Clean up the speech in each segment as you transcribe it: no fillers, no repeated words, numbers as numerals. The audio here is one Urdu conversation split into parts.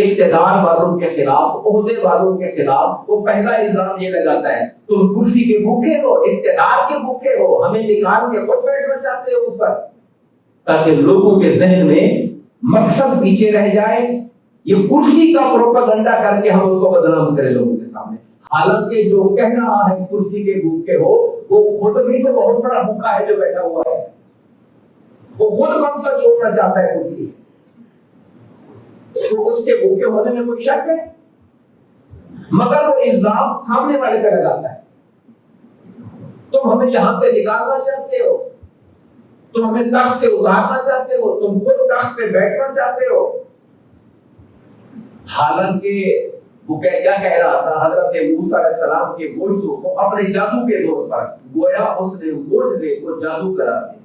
اقتدار والوں کے خلاف، عہدے والوں کے خلاف وہ پہلا الزام یہ لگاتا ہے تم کرسی کے بھوکے ہو، اقتدار کے بھوکے ہو، ہمیں نکال کے خود بیٹھنا چاہتے ہو اوپر، تاکہ لوگوں کے ذہن میں مقصد پیچھے رہ جائے، یہ کرسی کا پروپیگنڈا کر کے ہم اس کو بدنام کریں لوگوں کے سامنے۔ حالانکہ جو کہہ رہا ہے کرسی کے بھوکے ہو، وہ خود بھی تو بہت بڑا بھوکا ہے جو بیٹھا ہوا ہے، وہ خود مقصد چھوڑنا چاہتا ہے کرسی، تو اس کے بھوکے ہونے میں کوئی شک ہے؟ مگر وہ الزام سامنے والے پہ لگاتا ہے، تم ہمیں یہاں سے نکالنا چاہتے ہو، تم ہمیں تخت سے اتارنا چاہتے ہو، تم خود تخت پہ بیٹھنا چاہتے ہو۔ حالانکہ وہ کیا کہہ رہا تھا؟ حضرت موسیٰ علیہ السلام کے معجزوں کو اپنے جادو کے زور پر گویا اس نے معجزے کو جادو قرار دیا۔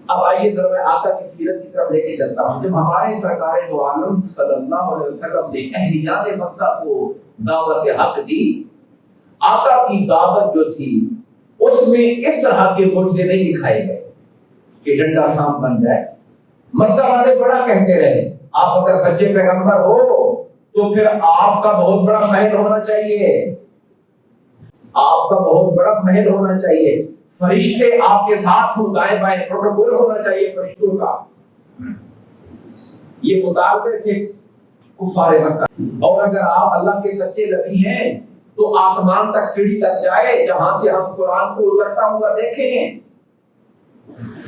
اب آئیے ذرا میں آقا کی سیرت کی طرف لے کے چلتا ہوں۔ جب ہمارے سرکار دو عالم صلی اللہ علیہ وسلم نے اہلیان مکہ کو دعوت حق دی، آقا کی دعوت جو تھی اس میں اس طرح کے معجزے نہیں دکھائے گئے کہ ڈنڈا سانپ بن جائے۔ مکہ والے بڑا کہتے رہے آپ اگر سچے پیغمبر ہو تو پھر آپ کا بہت بڑا محل ہونا چاہیے، آپ کا بہت بڑا محل ہونا چاہیے، فرشتے آپ کے ساتھ ہوں، دائیں بائیں پروٹوکول ہونا چاہیے فرشتوں کا۔ یہ مطالبے تھے کفار مکہ۔ اور اگر آپ اللہ کے سچے نبی ہیں تو آسمان تک سیڑھی لگ جائے جہاں سے ہم قرآن کو اترتا ہوا دیکھیں۔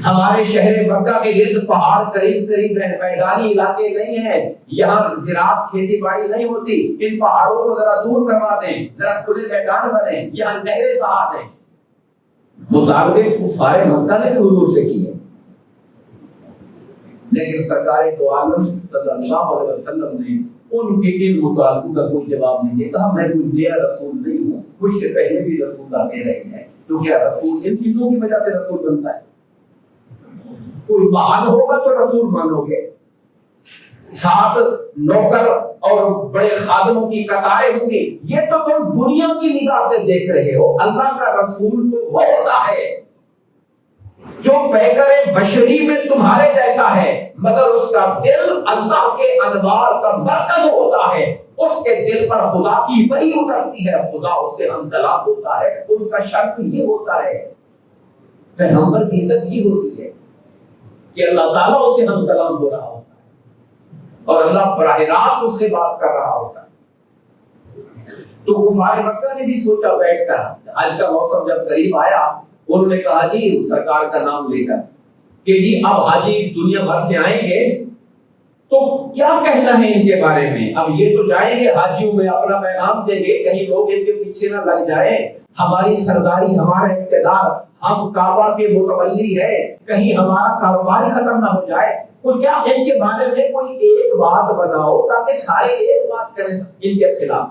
ہمارے شہر مکہ کے گرد پہاڑ قریب قریب ہیں، میدانی علاقے نہیں ہیں، یہاں زراعت کھیتی باڑی نہیں ہوتی، ان پہاڑوں کو ذرا دور کروا دیں، ذرا کھلے میدان بنے، یہاں نہریں بہا دیں۔ مطالبے کفار مکہ نے بھی حضور سے کیے، لیکن سرکار دو عالم صلی اللہ علیہ وسلم نے ان کے ان مطالبوں کا کوئی جواب نہیں دیا، کہا میں کوئی نیا رسول نہیں ہوں، مجھ سے پہلے بھی رسول آتے رہے ہیں، تو کیا رسول ان چیزوں کی وجہ سے رسول بنتا ہے؟ کوئی مہان ہوگا تو رسول مانو گے، ساتھ نوکر اور بڑے خادموں کی قطاریں ہوں گی، یہ تو تم دنیا کی نگاہ سے دیکھ رہے ہو۔ اللہ کا رسول تو وہ ہوتا ہے جو پیکر بشری میں تمہارے جیسا ہے، مگر اس کا دل اللہ کے انوار کا مرکز ہوتا ہے، اس کے دل پر خدا کی وحی اترتی ہے، خدا اس سے ہم کلام ہوتا ہے، اس کا شرف یہ ہوتا ہے، پیغمبر کی عزت یہ ہوتی ہے کہ اللہ تعالیٰ اس سے ہم کلام ہو رہا ہوتا ہے اور اللہ براہ راست اس سے بات کر رہا ہوتا ہے۔ تو کفار مکہ نے بھی سوچا بیٹھ کر، آج کا موسم جب قریب آیا انہوں نے کہا جی سرکار کا نام لے کر کہ جی اب حاجی دنیا بھر سے آئیں گے تو کیا کہنا ہے ان کے بارے میں؟ اب یہ تو جائیں گے حاجیوں میں اپنا پیغام دیں گے، کہیں لوگ ان کے پیچھے نہ لگ جائیں، ہماری سرداری، ہمارا اقتدار، ہم کعبہ کے متولی ہے، کہیں ہمارا کاروبار ہی ختم نہ ہو جائے۔ تو کیا ان کے بارے میں کوئی ایک بات بناؤ تاکہ سارے ایک بات کریں ان کے خلاف؟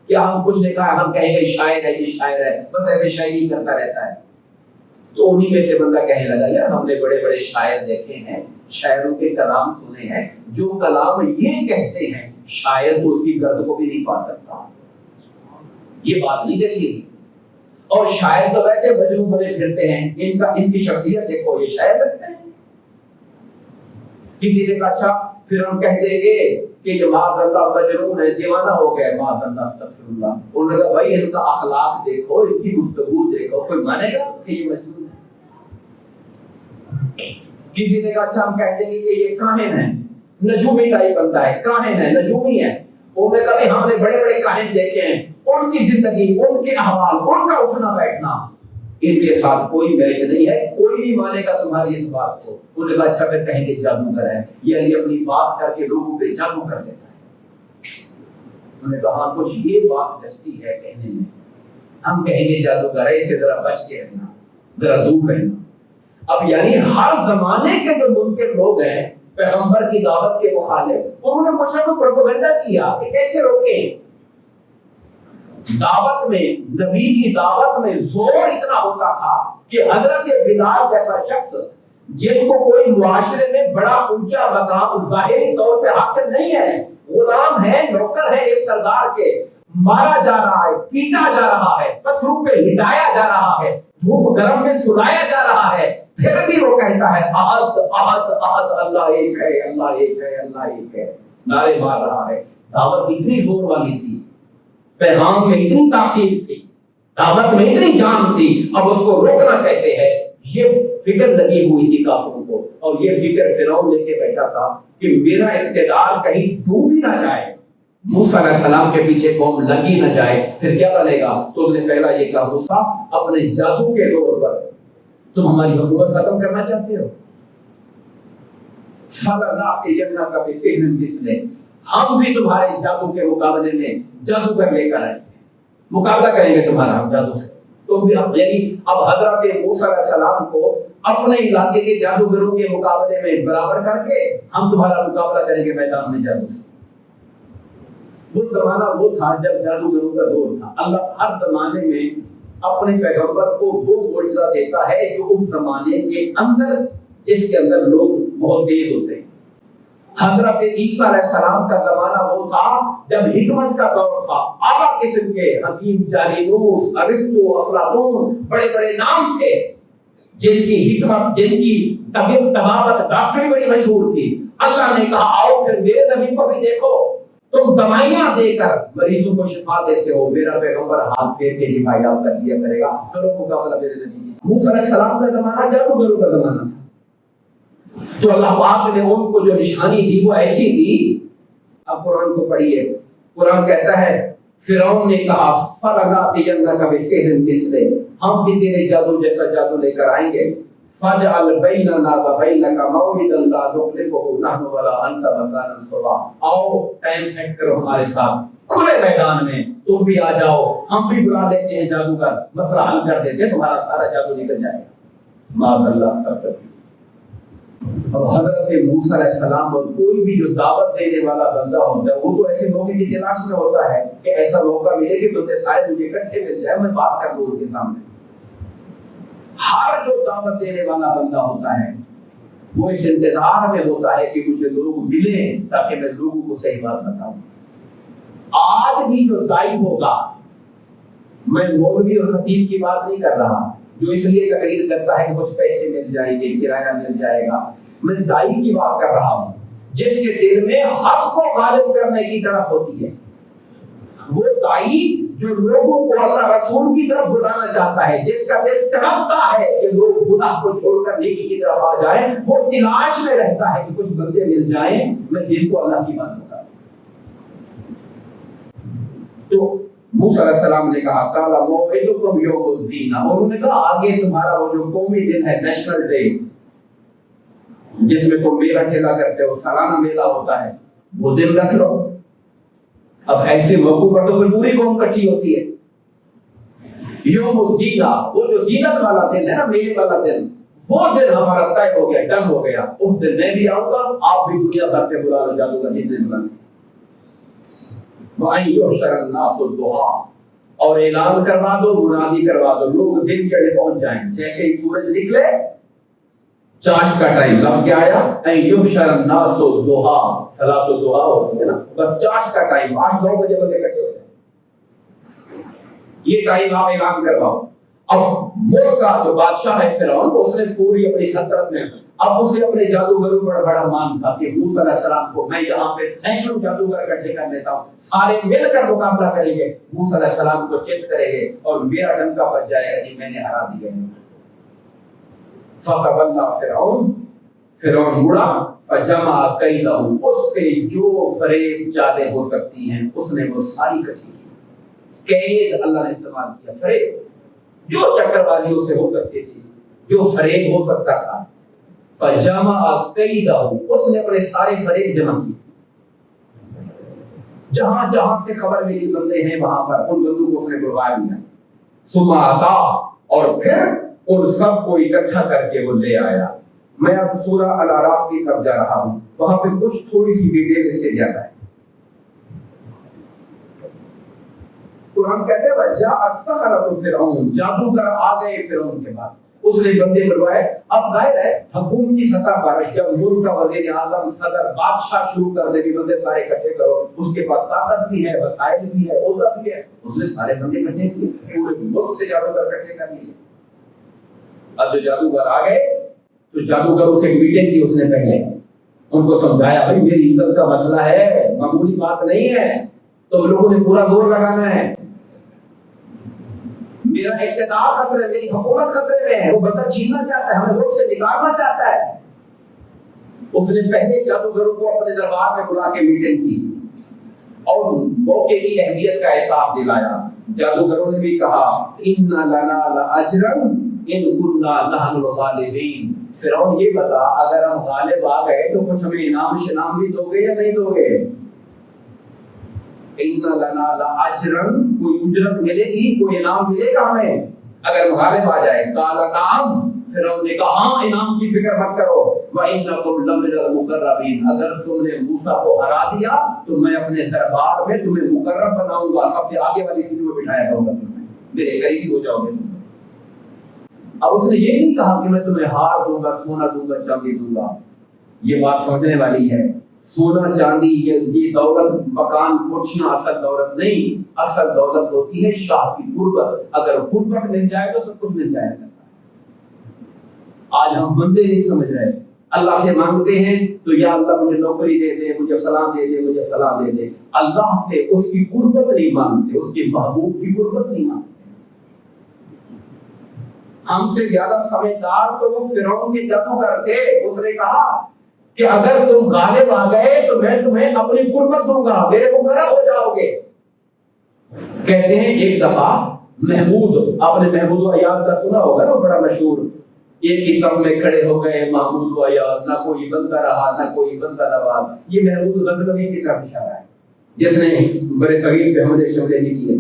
کیا ہم کچھ نے کہا ہم کہیں گے شاعر ہے، یہ شاعر ہے، بس ایسے شاعری کرتا رہتا ہے۔ تو انہی میں سے بندہ کہنے لگا یار ہم نے بڑے بڑے شاعر دیکھے ہیں، شاعروں کے کلام سنے ہیں، جو کلام یہ کہتے ہیں شاعر تو اس کی گرد کو بھی نہیں پا سکتا، یہ بات نہیں دیکھی۔ اور شاعر تو ویسے مجنوں بنے پھرتے ہیں، ان کی شخصیت دیکھو، یہ شاعر لگتے ہیں۔ کسی نے کہا اچھا پھر ہم کہہ دیں گے کہ یہ معاذ اللہ مجنون ہے، دیوانہ ہو گیا، معاذ اللہ استغفر اللہ۔ انہوں نے کہا بھائی ان کا اخلاق دیکھو، ان کی گفتگو دیکھو، کوئی مانے گا کہ یہ مجنون ہے؟ کسی نے کہا اچھا ہم کہہ دیں گے کہ یہ کاہن ہے، نجومی ٹائپ بنتا ہے، کاہن ہے، نجومی ہے۔ انہوں نے کہا ہم نے بڑے بڑے کاہن دیکھے ہیں، ان کی زندگی، ان کے احوال، ان کا اٹھنا بیٹھنا، ان کے ساتھ کوئی میچ نہیں ہے، کوئی نہیں مانے گا تمہاری اس بات کو۔ انہوں نے کہا اچھا پھر کہیں گے جادوگر ہے، یعنی اپنی بات کر کے لوگوں پہ جادو کر دیتا ہے۔ انہوں نے کہا کچھ یہ بات دستی ہے کہنے میں، ہم کہیں گے جادوگر ہے، اسے ذرا بچ کے رہنا، ذرا دور رہنا۔ اب یعنی ہر زمانے کے جو منکر لوگ ہیں پیغمبر کی دعوت کے مخالف، انہوں نے کچھ نہ کچھ پروپیگنڈا کیا کہ کیسے روکیں۔ دعوت میں، نبی کی دعوت میں زور اتنا ہوتا تھا کہ حضرت بلال جیسا شخص جن کو کوئی معاشرے میں بڑا اونچا مقام ظاہری طور پہ حاصل نہیں ہے، غلام ہے، نوکر ہے ایک سردار کے، مارا جا رہا ہے، پیٹا جا رہا ہے، پتھروں پہ لٹایا جا رہا ہے، دھوپ گرم میں سلایا جا رہا ہے، پھر بھی وہ کہتا ہے احد احد احد، اللہ ایک ہے، اللہ ایک ہے، اللہ ایک ہے، نعرے مار رہا ہے۔ دعوت اتنی زور والی تھی، پیغام میں اتنی تاثیر تھی، دعوت میں اتنی جان تھی، اب اس کو روکنا کیسے ہے، یہ فکر لگی ہوئی تھی کافروں کو۔ اور یہ فکر فرعون لے کے بیٹھا تھا کہ میرا اقتدار کہیں ڈوب ہی نہ جائے، موسیٰ علیہ السلام کے پیچھے قوم لگی نہ جائے، پھر کیا بنے گا؟ تو اس نے پہلا یہ کہا، موسیٰ اپنے جادو کے دور پر تم ہماری حکومت ختم کرنا چاہتے ہو؟ فَلَنَأْتِيَنَّكَ بِسِحْرٍ مِثْلِهِ، ہم بھی تمہارے جادو کے مقابلے میں جادوگر لے کر آئیں گے، مقابلہ کریں گے تمہارا ہم جادو سے۔ تو یعنی اب حضرت موسیٰ علیہ السلام کو اپنے علاقے کے جادوگروں کے مقابلے میں برابر کر کے ہم تمہارا مقابلہ کریں گے میدان میں جادو سے۔ وہ زمانہ وہ تھا جب جادوگروں کا دور تھا۔ اللہ ہر زمانے میں اپنے پیغمبر کو وہ معجزہ دیتا ہے جو اس زمانے کے اندر، جس کے اندر لوگ بہت تیز ہوتے ہیں۔ حضرت عیسیٰ علیہ السلام کا زمانہ وہ تھا جب حکمت کا دور تھا، اعلیٰ قسم کے حکیم جالینوس، ارسطو، افلاطون، بڑے بڑے نام تھے جن کی حکمت، جن کی طبابت، ڈاکٹری بڑی مشہور تھی۔ اللہ نے کہا آؤ پھر میرے نبی کو بھی دیکھو، تم دوائیاں دے کر مریضوں کو شفا دیتے ہو، میرا پیغمبر ہاتھ پھیر کے شفا یاب کر دیا کرے گا، کرو مقابلہ میرے نبی۔ موسیٰ علیہ السلام کا زمانہ جادوگروں کا زمانہ تھا، تو اللہ پاک نے ان کو جو نشانی دی وہ ایسی دی۔ اب قرآن کو پڑھیے، قرآن کہتا ہے فرعون نے کہا فَلَنَأْتِيَنَّكَ بِسِحْرٍ مِثْلِهِ، ہم بھی تیرے جادو جیسا جادو لے کر آئیں گے۔ فَاجْعَلْ بَيْنَنَا وَبَيْنَكَ مَوْعِدًا لَا نُخْلِفُهُ نَحْنُ وَلَا أَنْتَ مَكَانًا سُوًى، آؤ ٹائم سیٹ کرو ہمارے ساتھ کھلے میدان میں، تم بھی آ جاؤ، ہم بھی بلا لیتے ہیں جادوگر، مسئلہ حل کر دیتے، تمہارا سارا جادو نکل جائے گا۔ معاذ اللہ تک۔ اب حضرت موسیٰ علیہ السلام اور کوئی بھی جو دعوت دینے والا بندہ ہوتا ہے وہ تو ایسے موقع کی تلاش میں ہوتا ہے کہ ایسا موقع ملے کہ بندے سارے مجھے اکٹھے مل جائے، میں بات کر دوں ان کے سامنے۔ ہر جو دعوت دینے والا بندہ ہوتا ہے وہ اس انتظار میں ہوتا ہے کہ مجھے لوگ ملیں تاکہ میں لوگوں کو صحیح بات بتاؤں۔ آج بھی جو دائی ہوگا، میں مولوی اور خطیب کی بات نہیں کر رہا جو اس لیے تقریر کرتا ہے کہ کچھ پیسے مل جائیں گے، کرایہ مل جائے گا، میں دائی کی بات کر رہا ہوں جس کے دل میں حق کو غالب کرنے کی طرف ہوتی ہے۔ وہ دائی جو لوگوں کو اللہ رسول کی طرف بلانا چاہتا ہے، جس کا دل تڑپتا ہے کہ لوگ گناہ کو چھوڑ کر نیکی کی طرف آ جائیں، وہ تلاش میں رہتا ہے کہ کچھ بندے مل جائیں میں جن کو اللہ کی بات بتاؤں۔ تو موسیٰ علیہ السلام نے کہا قال موعدکم یوم الزینہ، انہوں نے کہا آگے تمہارا وہ جو قومی دن ہے، نیشنل ڈے، جس میں تم میلہ کھیلا کرتے ہو، سالانہ میلہ ہوتا ہے، وہ دن رکھ لو۔ اب ایسے موقع پر تو پھر پوری قوم کٹھی ہوتی ہے۔ یوم الزینہ، وہ جو زینت والا دن ہے نا، میلے والا دن، وہ دن ہمارا طے ہو گیا، ڈن ہو گیا، اس دن میں بھی آؤں گا، آپ بھی دنیا بھر سے بلا لو جادوگر جتنے بلانے۔ وَأَن يُحْشَرَ النَّاسُ ضُحًى، اور اعلان کروا دو، منادی کروا دو، لوگ دن چڑھے پہنچ جائیں، جیسے ہی سورج نکلے، چاشت کا ٹائم، لفظ کیا آیا؟ اَن يُحْشَرَ النَّاسُ ضُحًى، صلاۃ الضحیٰ ہوتی ہے نا، بس چاشت کا ٹائم، 8-9 بجے بندے اکٹھے ہو جائیں، یہ ٹائم آپ اعلان کرواؤ۔ اب ملک کا جو بادشاہ ہے فرعون، اس نے پوری اپنی سلطنت میں، اب اسے اپنے جادوگروں پر بڑا مان تھا کہ موسیٰ علیہ السلام کو میں یہاں پہ سینکڑوں جادوگر اکٹھے کر لیتا ہوں، سارے مل کر مقابلہ کریں گے، موسیٰ علیہ السلام کو چت کریں گے اور میرا ڈنکا بج جائے گا کہ میں نے ہرا دیا ہے۔ فتولى فرعون، فرعون مڑا، فجمع کیدہ، اس سے جو فریب چالیں ہو سکتی ہیں اس نے وہ ساری اکٹھی کی۔ قید اللہ نے استعمال کیا، فریب جو چکر بازیوں سے ہو سکتی تھی، جو فریب ہو سکتا تھا، فجمع کیدہ، اس نے اپنے سارے فریب جمع کیے۔ جہاں جہاں سے خبر ملی بندے ہیں وہاں پر ان بندوں کو اس نے بلوا لیا۔ ثم آتا، اور پھر ان سب کو اکٹھا کر کے وہ لے آیا۔ میں اب سورہ الاعراف کی طرف جا رہا ہوں، وہاں پہ کچھ تھوڑی سی ڈیٹیل اس سے زیادہ ہے۔ قرآن کہتے ہیں وَجَاءَ السَّحَرَةُ فِرْعَوْنَ، جادوگر آ گئے فرعون کے بعد، اس نے بندے بلوائے۔ اب ظاہر ہے حکومتی سطح پر جب ملک کا وزیر اعظم، صدر، بادشاہ شروع کر دے کہ بندے سارے اکٹھے کرو، اس کے پاس طاقت بھی ہے، وسائل بھی ہے، عہدہ بھی ہے، اس نے سارے بندے اکٹھے کیے، پورے ملک سے جادوگر اکٹھے کر لیے۔ اب جو جادوگر آ گئے تو جادوگروں سے میٹنگ کی اس نے پہلے، ان کو سمجھایا بھائی میری عزت کا مسئلہ ہے، معمولی بات نہیں ہے، تو لوگوں نے پورا زور لگانا ہے، میرا اقتدار خطرے میں، میری حکومت خطرے میں ہے، وہ بندہ چھیننا چاہتا ہے، ہمیں ووٹ سے نکالنا چاہتا ہے۔ اس نے پہلے جادوگروں کو اپنے دربار میں بلا کے میٹنگ کی اور موقع کی اہمیت کا احساس دلایا۔ جادوگروں نے بھی کہا ان لنا لاجرا ان كنا نحن الغالبین، فرعون یہ بتا اگر ہم غالب آ گئے تو کچھ ہمیں انعام شنام بھی دو گے یا نہیں دو گے؟ ان لنا لاجرا، کوئی اجرت ملے گی، کوئی انعام ملے گا ہمیں اگر غالب آ جائے؟ قال نعم، فرعون نے کہا ہاں انعام کی فکر مت کرو، وَإِنَّكُمْ لَمِنَ الْمُقَرَّبِينَ، اگر تم نے موسیٰ کو ہرا دیا تو میں اپنے دربار میں تمہیں مقرب بناؤں گا، سب سے آگے والی سیٹ میں بٹھایا کروں گا، تمہیں میرے قریبی ہو جاؤ گے۔ اب اس نے یہ نہیں کہا کہ میں تمہیں ہار دوں گا، سونا دوں گا، چاندی دوں گا، یہ بات سمجھنے والی ہے۔ سونا چاندی یہ دولت، مکان، کوٹھیاں اصل دولت نہیں، اصل دولت ہوتی ہے شاہ کی قربت، اگر قربت مل جائے تو سب کچھ مل جائے گا۔ آج ہم بندے نہیں سمجھ رہے، اللہ سے مانگتے ہیں تو یا اللہ مجھے نوکری دے دے، مجھے فلاں دے دے، مجھے فلاں دے دے، اللہ سے اس کی قربت نہیں مانگتے، اس کے محبوب کی قربت نہیں مانگتے۔ ہم سے زیادہ سمجھدار تو وہ فرعون کے جادوگر تھے، اس نے کہا کہ اگر تم غالب آ گئے تو میں تمہیں اپنی قربت دوں گا، میرے کو قرب ہو جاؤ گے۔ کہتے ہیں ایک دفعہ محمود، آپ نے محمود و ایاز کا سنا ہوگا نا، بڑا مشہور، ایک ہی سب میں کھڑے ہو گئے محمود و ایاز، نہ کوئی بندہ رہا نہ کوئی بندہ نواز، یہ محمود غزنوی کی طرف اشارہ ہے جس نے بڑے صغیر پہ حملے شملے نہیں کیے،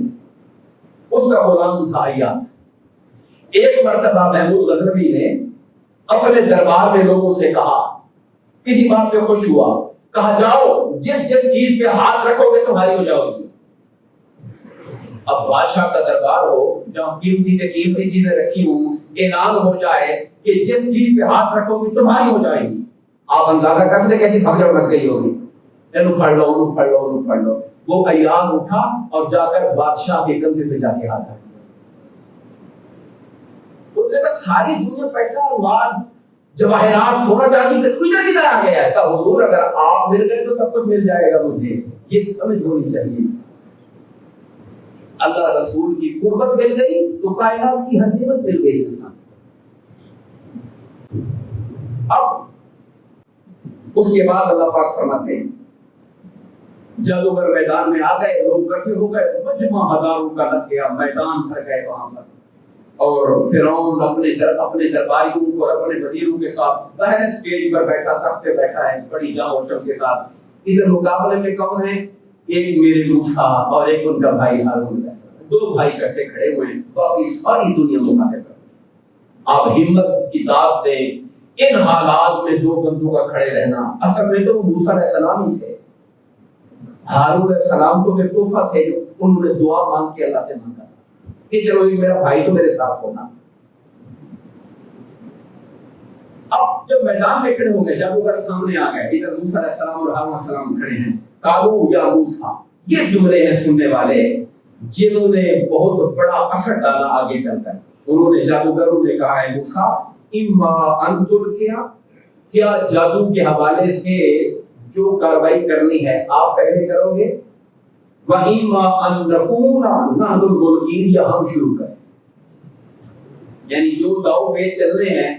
اس کا غلام تھا ایاز۔ ایک مرتبہ محمود غزنوی نے اپنے دربار میں لوگوں سے کہا، کسی بات پہ خوش ہوا، کہا جاؤ جس جس چیز پہ ہاتھ رکھو گے تمہاری ہو جاؤ گی۔ اب بادشاہ کا دربار ہو جہاں قیمتی سے قیمتی چیزیں رکھی ہوں، اعلان ہو جائے کہ جس چیز پہ ہاتھ رکھو گے تمہاری ہو جائے گی، آپ اندازہ کر سکتے کیسی بھگدڑ مچ گئی ہوگی، اینو پڑھ لو، انو پڑھ لو، انو پڑھ لو۔ وہ ایاز اٹھا اور جا کر بادشاہ کے کندھے پہ جا کے ہاتھ رکھ دیا۔ اس نے کہا ساری دنیا پیسہ مال جواہرات سونا چاندی کدھر آ گیا ہے؟ کہا حضور اگر آپ مل گئے تو سب کچھ مل جائے گا مجھے، یہ سمجھ ہونی چاہیے۔ اللہ رسول کی قربت مل گئی تو کائنات کی ہر نعمت مل گئی انسان۔ اب اس کے بعد اللہ پاک فرماتے ہیں جادوگر میدان میں آ گئے، لوگ اکٹھے ہو گئے، مجمع ہزاروں کا لگ گیا، میدان بھر گئے وہاں پر، اور فرعون اپنے درباریوں کو اور اپنے وزیروں کے ساتھ ظاہر اسٹیج پر بیٹھا، تخت پہ بیٹھا ہے بڑی جاں و جم کے ساتھ۔ ادھر مقابلے میں کون ہے؟ ایک میرے موسیٰ اور ایک ان کا بھائی ہارون، دو بھائی کٹھے کھڑے ہوئے ہیں، باقی ساری دنیا مخاطب ہے۔ آپ ہمت کی داد دیں، ان حالات میں دو بندوں کا کھڑے رہنا، اصل میں تو موسیٰ علیہ السلام ہی تھے، ہارون علیہ السلام تو پھر طوفہ تھے جو انہوں نے دعا مانگ کے اللہ سے مانگا کہ چلو یہ میرا بھائی تو میرے ساتھ ہونا۔ اب جب میدان میں کھڑے ہو گئے، جادوگر سامنے آ گئے، ادھر موسیٰ علیہ السلام اور ہارون علیہ السلام کھڑے ہیں، قالوا یا موسیٰ، یہ جملے ہیں سننے والے جنہوں نے بہت بڑا اثر ڈالا آگے چل کر۔ انہوں نے جادوگروں نے کہا ہے موسیٰ اما ان تلقیا، کیا جادو کے حوالے سے جو کاروائی کرنی ہے آپ پہلے کرو گے، وَإِمَّا أَن نَكُونَ نَحْنُ الْمُلْقِينَ، یا ہم شروع کریں، یعنی جو داؤ پہ چلنے ہیں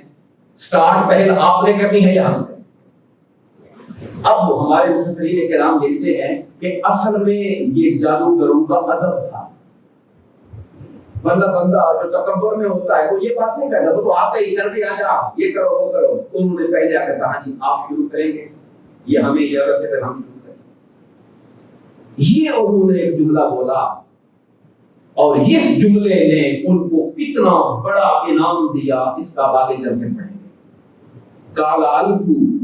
سٹارٹ پہل آپ نے کرنی ہے یا ہم کریں۔ اب ہمارے مفسرین کرام لکھتے ہیں کہ اصل میں یہ جادوگروں کا ادب تھا، بندہ جو تکبر میں ہوتا ہے وہ یہ بات نہیں کرتا، وہ تو آتے ہی ادھر بھی آ جا، یہ کرو وہ کرو۔ انہوں نے پہلے آ کر کہا جی آپ شروع کریں گے، یہ ہمیں اجازت ہے پھر ہم شروع کریں۔ یہ انہوں نے ایک جملہ بولا اور اس جملے نے ان کو کتنا بڑا انعام دیا، اس کا آگے چل کے پڑھیں گے۔ قال القوا،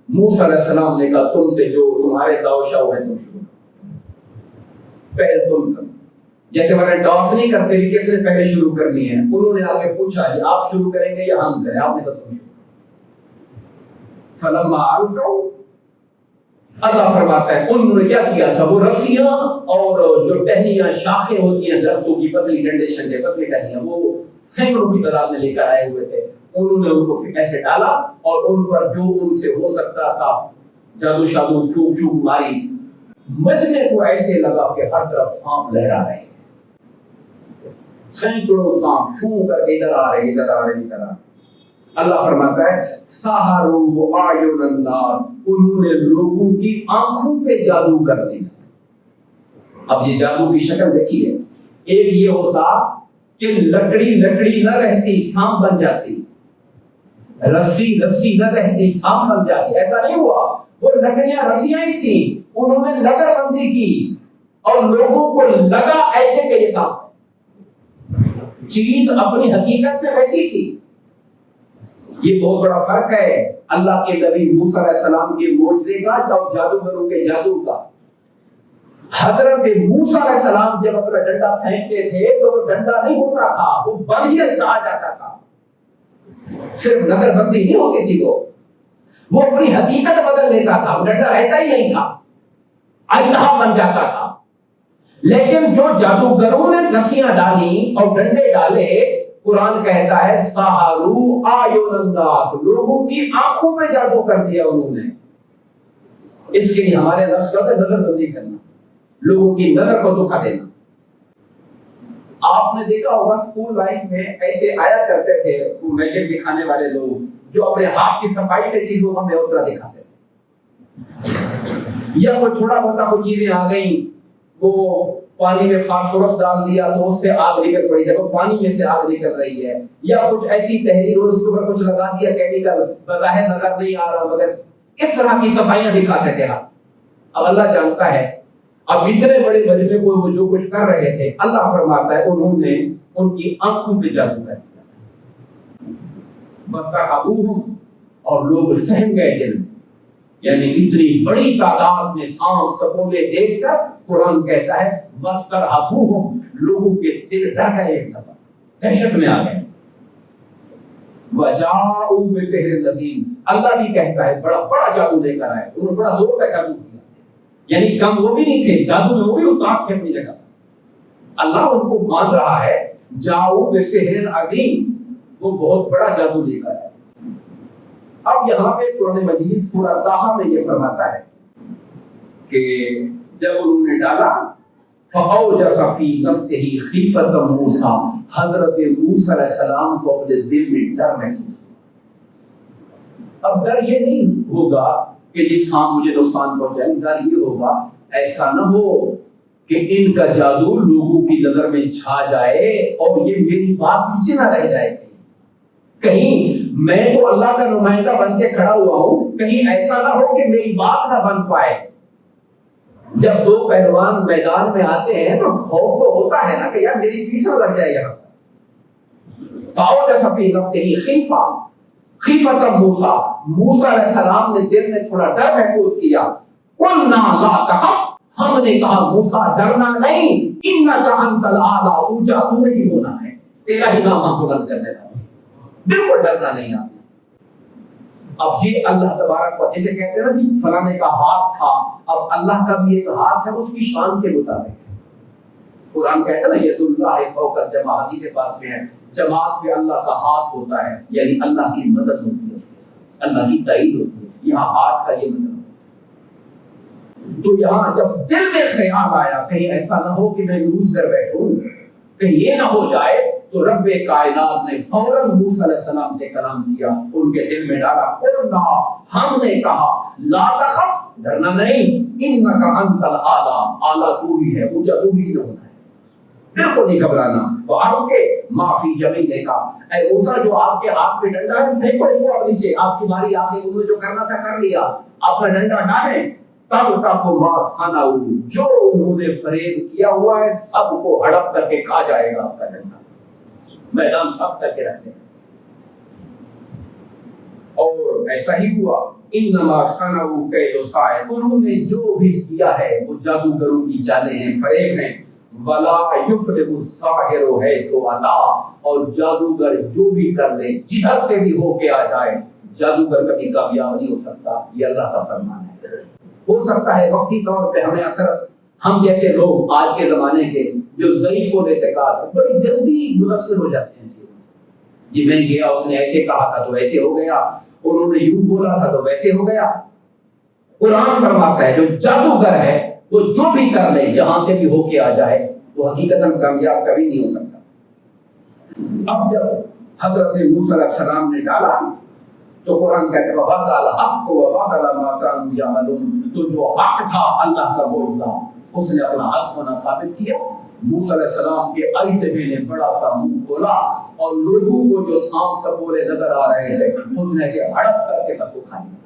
موسیٰ علیہ السلام نے کہا تم سے جو تمہارے داؤ شاؤ ہے تم شروع کرو، پہلے تم کرو، جیسے میں نے ٹاس نہیں کرتے کہ کس نے پہلے شروع کرنی ہے، انہوں نے آگے پوچھا جی آپ شروع کریں گے یا ہم کریں، آپ نے کہا تم شروع۔ فلما القوا، اللہ فرماتا ہے انہوں نے کیا کیا تھا، وہ رسیاں اور جو ٹہنیاں شاخیں ہوتی ہیں درختوں کی، پتلی ڈنڈے شنڈے پتلی ٹہنیاں، وہ سینکڑوں کی تعداد میں لے کر آئے ہوئے تھے، انہوں نے ان کو ایسے ڈالا اور ان پر جو ان سے ہو سکتا تھا جادو شادو چھوپ چھوپ ماری. مجمع کو ایسے لگا کہ ہر طرف سانپ لہرا رہے ہیں, سینکڑوں سانپ چھو کر ادھر آ رہے ادھر آ رہے ادھر آ رہے. اللہ فرماتا ہے سحروا اعین الناس, انہوں نے لوگوں کی آنکھوں پہ جادو کر دیا. اب یہ جادو کی شکل دیکھیے, ایک یہ ہوتا کہ لکڑی نہ رہتی سانپ بن جاتی, رسی نہ رہتی سانپ بن جاتی. ایسا نہیں ہوا, وہ لکڑیاں رسیاں ہی تھیں, انہوں نے نظر بندی کی اور لوگوں کو لگا ایسے کہ یہ سانپ. چیز اپنی حقیقت میں ویسی تھی. یہ بہت بڑا فرق ہے اللہ کے نبی موسیٰ علیہ السلام کے معجزے کا اور جادوگروں کے جادو کا. حضرت موسیٰ علیہ السلام جب اپنا ڈنڈا پھینکتے تھے تو وہ ڈنڈا نہیں ہوتا تھا, وہ بلیت کہا جاتا تھا. صرف نظر بندی نہیں ہوتی تھی, وہ اپنی حقیقت بدل لیتا تھا, وہ ڈنڈا رہتا ہی نہیں تھا, اللہ بن جاتا تھا. لیکن جو جادوگروں نے رسیاں ڈالی اور ڈنڈے ڈالے, قرآن کہتا ہے سحروا اعین الناس, لوگوں کی آنکھوں میں جادو کر دیا انہوں نے. اس کے لیے ہمارے نفس کا نظر بندی کرنا, لوگوں کی نظر کو دھوکا دینا. آپ نے دیکھا ہوگا اسکول لائف میں ایسے آیا کرتے تھے وہ میجر دکھانے والے لوگ جو اپنے ہاتھ کی صفائی سے چیزوں کا بہترا دکھاتے تھے, یا کوئی تھوڑا بہت کوئی چیزیں آ گئیں, وہ پانی میں فاسفورس ڈال دیا تو اس سے آگ نکل پڑی ہے, وہ پانی میں سے آگ نکل رہی ہے, یا کچھ ایسی تحریر ہو اس کے اوپر کچھ لگا دیا کیمیکل, بظاہر نظر نہیں آ رہا مگر اس طرح کی صفائیاں دکھاتے تھے. اب اللہ جانتا ہے اب اتنے بڑے مجمع کو وہ جو کچھ کر رہے تھے, اللہ فرماتا ہے انہوں نے ان کی آنکھوں پہ جادو کر دیا. فاسترهبوهم, اور لوگ سہم گئے دل میں. یعنی اتنی بڑی تعداد میں سانپ سپولے دیکھ کر قرآن کہتا ہے فاسترهبوهم, لوگوں کے دل ڈر گئے, ایک دفعہ دہشت میں آ گئے. وجاؤوا بسحر عظیم, اللہ بھی کہتا ہے بڑا بڑا جادو لے کر آئے, انہوں نے بڑا زور کا جادو کیا. یعنی کم وہ بھی نہیں تھے, جادو میں وہ بھی استاد تھے اپنی جگہ. اللہ ان کو مان رہا ہے جاؤ بسحر عظیم, وہ بہت بڑا جادو لے کر آئے. اب یہاں پہ قرآن مجید سورہ طٰہٰ میں یہ فرماتا ہے کہ جب انہوں نے ڈالا فَأَوْجَسَ فِي نَفْسِهِ خِیفَةَ مُوسَىٰ, حضرت موسیٰ علیہ السلام کو اپنے دل میں ڈر محسوس. اب ڈر یہ نہیں ہوگا کہ جس ہاں مجھے نقصان پہنچائے, ڈر یہ ہوگا ایسا نہ ہو کہ ان کا جادو لوگوں کی نظر میں چھا جائے اور یہ میری بات نیچے نہ رہ جائے. کہیں میں تو اللہ کا نمائندہ بن کے کھڑا ہوا ہوں, کہیں ایسا نہ ہو کہ میری بات نہ بن پائے. جب دو پہلوان میدان میں آتے ہیں تو خوف تو ہوتا ہے نا کہ یار میری پیچھے لگ جائے گا. فَأَوْجَسَ فِي نَفْسِهِ خِیفَةَ مُوسَىٰ, موسیٰ علیہ السلام نے دل میں تھوڑا ڈر محسوس کیا. قُلْنَا لَا تَخَفْ, ہم نے کہا موسیٰ ڈرنا نہیں, إِنَّكَ أَنْتَ الْأَعْلَىٰ, اونچا تو نہیں ہونا ہے, تیرا ہی نام ہم بلند کرنے لگا, بالکل ڈرنا نہیں آپ. اب یہ اللہ تبارک و جیسے کہتے ہیں نا کہ فلاں کا ہاتھ تھا, اب اللہ کا بھی ایک ہاتھ ہے اس کی شان کے مطابق. قرآن کہتا ہے نا ید اللہ فوق الجماع, حدیث پاک میں ہے جماعت پہ اللہ کا ہاتھ ہوتا ہے, یعنی اللہ کی مدد ہوتی ہے, اللہ کی تائید ہوتی ہے. یہاں ہاتھ کا یہ مطلب. تو یہاں جب دل میں خیال آیا کہیں ایسا نہ ہو کہ میں لوز کر بیٹھوں, کہیں یہ نہ ہو جائے, تو رب کائنات نے فوراً موسیٰ علیہ السلام سے کلام کیا, ان کے دل میں ڈالا قلنا, ہم نے کہا لا تخف, ڈرنا نہیں, انک انت الاعلیٰ, اعلیٰ تو ہی ہے, اونچا تو ہی ہونا ہے, بالکل نہیں گھبرانا. تو آپ کے معافی جمی نے کہا اے موسیٰ جو آپ کے ہاتھ میں ڈنڈا ہے پھینکو اس کو اب نیچے, آپ کی باری آ گئی, انہوں نے جو کرنا تھا کر لیا, آپ کا ڈنڈا ڈالیں. تب ما صنعوا, جو انہوں نے فریب کیا ہوا ہے سب کو ہڑپ کر کے کھا جائے گا آپ کا ڈنڈا, میدان صاف کر کے رکھتے ہیں. اور ایسا ہی ہوا. انما صنعوا کید ساحر, انہوں نے جو بھی کیا ہے وہ جادوگروں کی چالیں ہیں, فریب ہیں. ولا یفلح الساحر حیث اتی, اور جادوگر جو بھی کر لے جدھر سے بھی ہو کے آ جائے, جادوگر کبھی کامیاب نہیں ہو سکتا. یہ اللہ کا فرمان ہے. ہو سکتا ہے وقتی طور پہ ہمیں اثر, ہم جیسے لوگ آج کے زمانے کے جو ضعیف و اعتقاد بڑی جلدی متاثر ہو جاتے ہیں, جی میں گیا اس نے ایسے کہا تھا تو ایسے ہو گیا, انہوں نے یوں بولا تھا تو ویسے ہو گیا. قرآن فرماتا ہے جو جادوگر ہے وہ جو بھی کر لے, جہاں سے بھی ہو کے آ جائے, وہ حقیقتاً کامیاب کبھی نہیں ہو سکتا. اب جب حضرت موسیٰ علیہ السلام نے ڈالا تو قرآن کہتے ہیں وَبَطَلَ الْحَقُّ وَبَطَلَ مَا كَانُوا يَعْمَلُونَ, تو جو حق تھا اللہ کا معجزہ, اس نے اپنا حق ہونا ثابت کیا. موسیٰ علیہ السلام کے آئیتے نے بڑا سا منہ کھولا اور لوگوں کو جو سانپ سپولے نظر آ رہے تھے اس نے ہڑپ کر کے سب کو کھا لیا.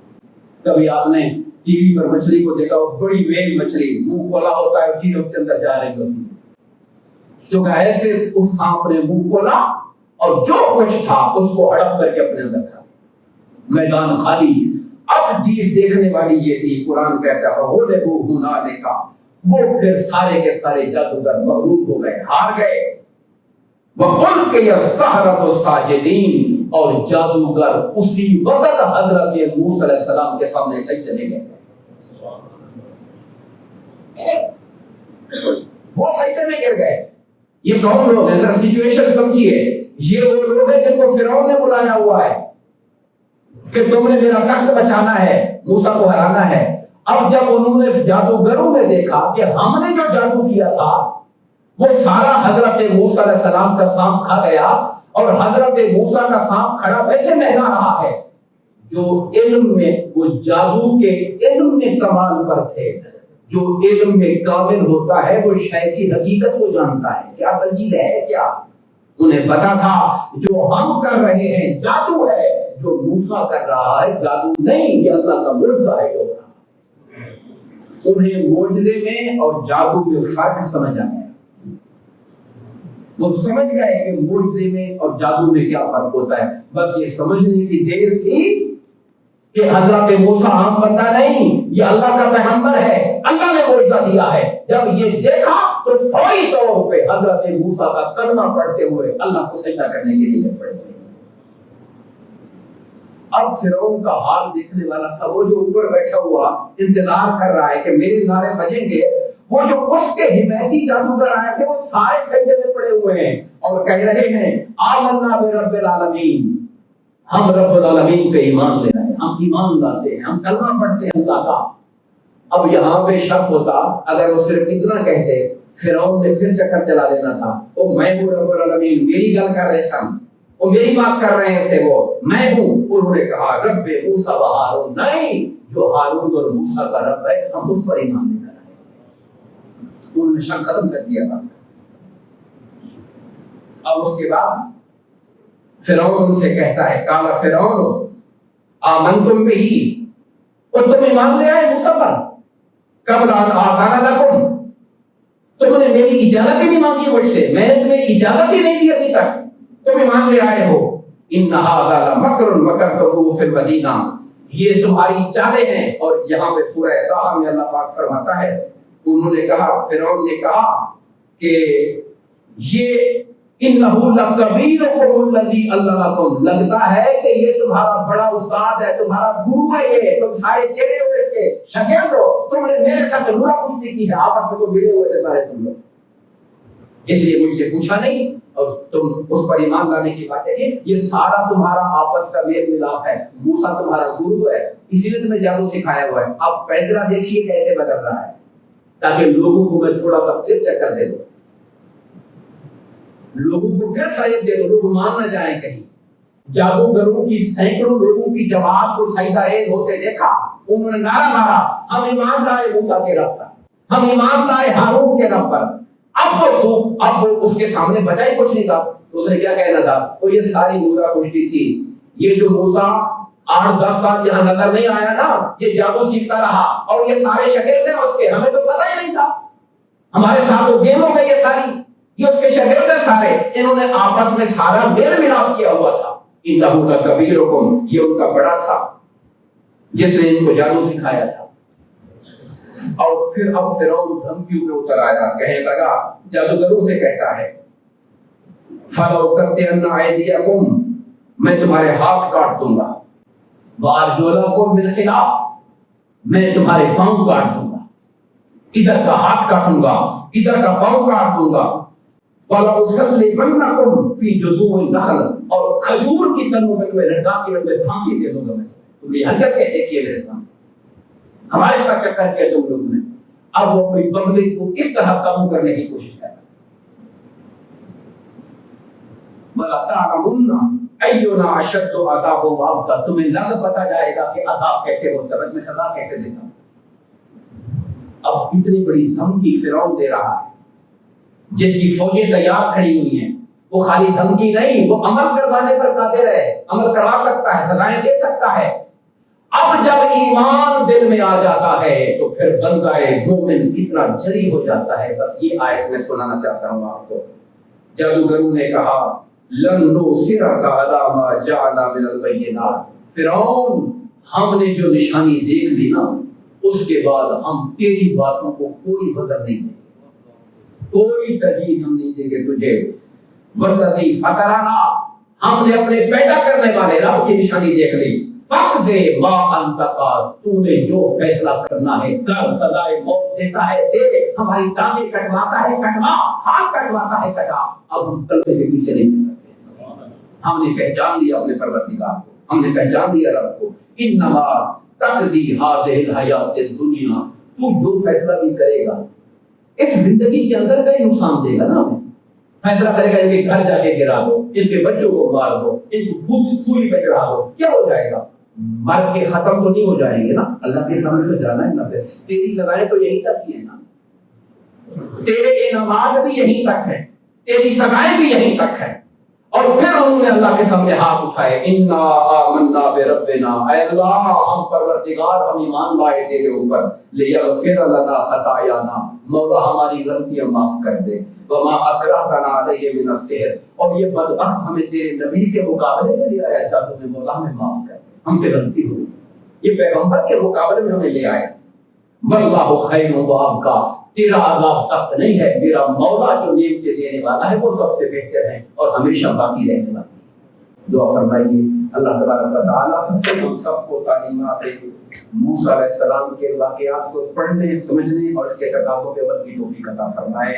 کبھی آپ نے ٹی وی پر مچھلی کو دیکھا, وہ بڑی ویل مچھلی منہ کھولا ہوتا ہے اور چیز اس کے اندر جا رہی ہوتی ہے, تو ایسے اس سانپ نے منہ کھولا اور جو کچھ تھا اس کو ہڑپ کر کے اپنے اندر کھا. میدان خالی. اب چیز دیکھنے والی یہ تھی, قرآن کہتا ہے فَغُلِبُوا هُنَالِكَ, وہ پھر سارے کے سارے جادوگر مغلوب ہو گئے, ہار گئے. وَأُلْقِيَ السَّحَرَةُ سَاجِدِينَ, اور جادوگر اسی وقت حضرت موسیٰ علیہ السلام کے سامنے سجدے میں گئے. وہ سجدے میں گر گئے. یہ کون لوگ ہیں, ذرا سچویشن سمجھیے. یہ وہ لوگ ہیں جن کو فرعون نے بلایا ہوا ہے کہ تم نے میرا تخت بچانا ہے, موسیٰ کو ہرانا ہے. اب جب انہوں نے جادوگروں نے دیکھا کہ ہم نے جو جادو کیا تھا وہ سارا حضرت موسیٰ علیہ السلام کا سانپ کھا گیا, اور حضرت موسیٰ کا سانپ کھڑا ویسے مہنگا رہا ہے. جو علم میں, وہ جادو کے علم میں کمال پر تھے, جو علم میں کامل ہوتا ہے وہ شے کی حقیقت کو جانتا ہے, کیا سنجیدہ ہے کیا. انہیں پتا تھا جو ہم کر رہے ہیں جادو ہے, جو موسیٰ کر رہا ہے جادو نہیں, یہ اللہ کا معجزہ ہے. جو انہیں معجزے میں اور جادو میں فرق سمجھ آ گیا. وہ سمجھ گئے کہ معجزے میں اور جادو میں کیا فرق ہوتا ہے. بس یہ سمجھنے کی دیر تھی کہ حضرت موسیٰ عام بندہ نہیں, یہ اللہ کا پیغمبر ہے, اللہ نے معجزہ دیا ہے. جب یہ دیکھا تو فوری طور پہ حضرت موسیٰ کا کلمہ پڑھتے ہوئے اللہ کو سجدہ کرنے کے لیے پڑے. اب فرعون کا حال دیکھنے والا تھا, وہ جو اوپر بیٹھا ہوا انتظار کر رہا ہے کہ میرے نعرے بجیں گے. وہ جو اس کے حمایتی جادوگر آئے تھے وہ سارے سجدے میں پڑے ہوئے ہیں اور کہہ رہے ہیں آمنا برب العالمین, ہم رب العالمین پہ ایمان لے رہے ہیں, ہم ایمان لاتے ہیں, ہم کلمہ پڑھتے ہیں اللہ کا. اب یہاں پہ شک ہوتا اگر وہ صرف اتنا کہتے, فرعون نے پھر چکر چلا دینا تھا, او میں ہوں رب العالمین, میری گل کر رہے سن, وہ میری بات کر رہے تھے, وہ میں ہوں. انہوں نے کہا رب موسیٰ و ہارون, نہیں, جو ہارون اور موسیٰ کا رب ہے ہم اس پر ایمان لے رہے ہیں. انہوں نے شک ختم کر دیا بات. اب اس کے بعد فرعون ان سے کہتا ہے قال فرعون آمنتم بہ, اور تم ایمان لے آئے موسیٰ پر, قبل ان آذن لکم, تم نے میری اجازت ہی نہیں مانگی مجھ سے, میں نے تمہیں اجازت ہی نہیں دی ابھی تک, تم ایمان لے آئے ہو. ان ھذا لمکر مکرتموہ فی المدینہ, یہ تمہاری چالیں ہیں. اور یہاں پہ سورہ طٰہٰ میں اللہ پاک فرماتا ہے, انہوں نے کہا, فرعون نے کہا کہ یہ انہ لکبیرکم الذی علمکم, لگتا ہے کہ یہ تمہارا بڑا استاد ہے, تمہارا گرو ہے, یہ تم سارے چہرے ہوئے اس کے شاگرد ہو, تم نے میرے ساتھ لڑا کشتی کی ہے, آپس میں تو ملے ہوئے تھے سارے تم لوگ, اس لیے مجھ سے پوچھا نہیں اور تم اس پر ایمان لانے کی بات ہے. یہ سارا تمہارا آپس کا میل ملاپ ہے, موسیٰ تمہارا گرو ہے, اسی لیے تمہیں جادو سکھایا ہوا ہے. اب پیدرا دیکھیے کیسے بدل رہا ہے, تاکہ لوگوں کو میں تھوڑا سا پھر چکر دے دوں, لوگوں کو پھر سائد دے دو, لوگ مان نہ جائیں کہیں. جادوگروں کی سینکڑوں لوگوں کی جماعت کو سجدہ ریز ہوتے دیکھا, انہوں نے نعرہ مارا ہم ایمان لائے موسیٰ کے رب پر, ہم ایمان لائے ہارون کے رب پر. اب وہ اس کے سامنے بچا ہی کچھ نہیں تھا, تو اس نے کیا کہنا تھا, وہ یہ ساری نورا کشتی تھی, یہ جو موسیٰ 8-10 سال یہاں نظر نہیں آیا نا, یہ جادو سیکھتا رہا اور یہ سارے شاگرد ہیں اس کے, ہمیں تو پتہ ہی نہیں تھا, ہمارے ساتھ وہ گیم ہو گئی یہ ساری, یہ اس کے شاگرد ہیں سارے, انہوں نے آپس میں سارا میل ملاپ کیا ہوا تھا. انہ لکبیرکم, یہ ان کا بڑا تھا جس نے ان کو جادو سکھایا تھا. اور پھر اب فرعون دھمکیوں میں اتر آیا, کہنے لگا, جادوگروں سے کہتا ہے فَلَأُقَطِّعَنَّ أَيْدِيَكُمْ, میں تمہارے ہاتھ کاٹ دوں گا, وَأَرْجُلَكُمْ بِالْخِلَافِ, میں تمہارے پاؤں کاٹ دوں گا, ادھر کا ہاتھ کاٹوں گا, ادھر کا پاؤں کاٹ دوں گا. وَلَأُصَلِّبَنَّكُمْ فِي جُذُوعِ النَّخْلِ، اور کھجور کی تنوں میں تمہیں لٹکا کے میں پھانسی دے دوں گا میں. تم نے حرکت کیسے کی میرے سامنے؟ ہمارے ساتھ چکر کیا تم لوگوں نے. اب وہ اپنی پبلک کو اس طرح قابو کرنے کی کوشش کر رہا ہے. وَلَتَعْلَمُنَّ أَيُّنَا أَشَدُّ عَذَابًا وَأَبْقَىٰ، تمہیں لگ پتا جائے گا کہ عذاب کیسے ہوتا ہے، میں سزا کیسے دیتا ہوں. اب اتنی بڑی دھمکی فرعون دے رہا ہے جس کی فوجیں تیار کھڑی ہوئی ہیں. وہ خالی دھمکی نہیں، وہ عمل کروانے پر قادر ہے، عمل کروا سکتا ہے، سزائیں دے سکتا ہے. اب جب ایمان دل میں آ جاتا ہے تو پھر بندہ مومن کتنا جری ہو جاتا ہے. بس یہ آیت میں سنانا چاہتا ہوں آپ کو. جادوگروں نے کہا لن نُصِرَكَ عَلَىٰ مَا جَعَلْنَا مِنَ الْبَيِّنَاتِ، فرعون ہم نے جو نشانی دیکھ لی نا اس کے بعد ہم تیری باتوں کو کوئی بدل نہیں دیں گے، کوئی ترجیح ہم نہیں دیں گے تجھے. وَالَّذِي فَطَرَنَا، ہم نے اپنے پیدا کرنے والے رب کی نشانی دیکھ لی. فَقْضِ مَا أَنْتَ قَاضٍ، تو نے جو فیصلہ کرنا ہے کر. سزائے موت دیتا ہے دے، ہماری ٹانگیں کٹواتا ہے کٹوا، ہاتھ کٹواتا ہے کٹا. اب ہم کلمے کے پیچھے نہیں چل سکتے. ہم نے پہچان لیا اپنے پروردگار کو، ہم نے پہچان لیا رب کو. انما تقضی هذه الحیات الدنیا، تو جو فیصلہ بھی کرے گا اس زندگی کے اندر کا ہی نقصان دے گا نا. ہمیں فیصلہ کرے گا ان کے گھر جا کے گرا دو، ان کے بچوں کو مار دو، ان کو سولی پہ چڑھا دو، کیا ہو جائے گا؟ مر کے ختم تو نہیں ہو جائیں گے نا. اللہ کے سامنے تو جانا ہے نا. پھر تیری سزائیں تو یہیں تک ہی ہیں نا، تیرے انعامات بھی یہیں تک ہیں، تیری سزائیں بھی یہیں تک ہیں. اور پھر انہوں نے اللہ کے سامنے ہاتھ اٹھائے. انا آمنا بربنا، اے اللہ ہم پروردگار ہم ایمان لائے تیرے اوپر. لیغفر لنا خطایانا، مولا ہماری غلطیاں معاف کر دے. وما اکرہتنا علیہ من السحر، اور یہ بدبخت ہمیں تیرے نبی کے مقابلے میں لے آیا چاہتے ہیں، مولا ہمیں معاف کر دے، ہم سے غلطی ہوئی. یہ پیغمبر کے مقابلے میں ہمیں لے آئے. واللہ خیر وابقیٰ، تیرا عذاب سخت نہیں ہے، میرا مولا جو نعمتیں دینے والا ہے وہ سب سے بہتر ہے اور ہمیشہ باقی رہنے والا ہے. دعا فرمائیے اللہ تبارک و تعالیٰ ہم سب کو تعلیمات موسیٰ علیہ السلام کے واقعات کو پڑھنے، سمجھنے اور اس کے تقاضوں کے عمل کی توفیق عطا فرمائے.